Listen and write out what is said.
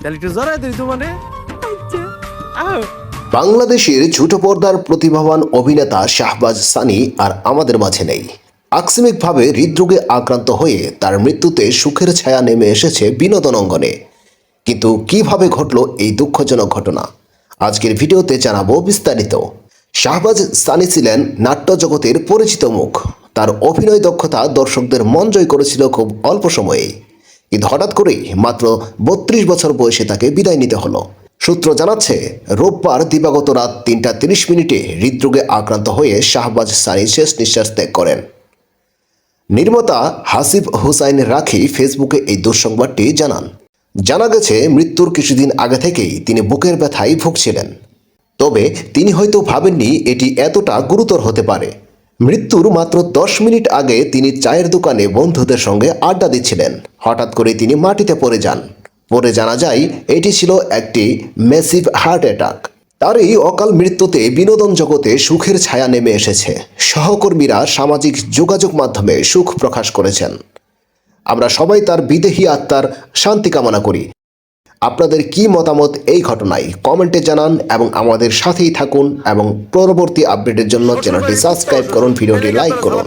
তাহলে একটু জড়াই দিই তো মানে বাংলাদেশের ছোট পর্দার প্রতিভাবান অভিনেতা শাহবাজ সানি আর আমাদের মাঝে নেই। আকস্মিকভাবে হৃদরোগে আক্রান্ত হয়ে তার মৃত্যুতে সুখের ছায়া নেমে এসেছে বিনোদন অঙ্গনে। কিন্তু কিভাবে ঘটল এই দুঃখজনক ঘটনা, আজকের ভিডিওতে জানাবো বিস্তারিত। শাহবাজ সানি ছিলেন নাট্য জগতের পরিচিত মুখ। তার অভিনয় দক্ষতা দর্শকদের মন জয় করেছিল খুব অল্প সময়ে, কিন্তু হঠাৎ করেই মাত্র 32 বছর বয়সে তাকে বিদায় নিতে হলো। সূত্র জানাচ্ছে, রোববার দিবাগত রাত 3টা 30 মিনিটে হৃদরোগে আক্রান্ত হয়ে শাহবাজ সানি শেষ নিঃশ্বাস ত্যাগ করেন। নির্মাতা হাসিব হুসাইন রাখি ফেসবুকে এই দুঃসংবাদটি জানান। জানা গেছে, মৃত্যুর কিছুদিন আগে থেকেই তিনি বুকের ব্যথায় ভুগছিলেন। তবে তিনি হয়তো ভাবেননি এটি এতটা গুরুতর হতে পারে। মৃত্যুর মাত্র 10 মিনিট আগে তিনি চায়ের দোকানে বন্ধুদের সঙ্গে আড্ডা দিচ্ছিলেন। হঠাৎ করে তিনি মাটিতে পড়ে যান। পরে জানা যায় এটি ছিল একটি ম্যাসিভ হার্ট অ্যাটাক। তার এই অকাল মৃত্যুতে বিনোদন জগতে সুখের ছায়া নেমে এসেছে। সহকর্মীরা সামাজিক যোগাযোগ মাধ্যমে সুখ প্রকাশ করেছেন। আমরা সবাই তার বিদেহী আত্মার শান্তি কামনা করি। আপনাদের কি মতামত এই ঘটনায় কমেন্টে জানান এবং আমাদের সাথেই থাকুন, এবং পরবর্তী আপডেটের জন্য চ্যানেলটি সাবস্ক্রাইব করুন, ভিডিওটি লাইক করুন।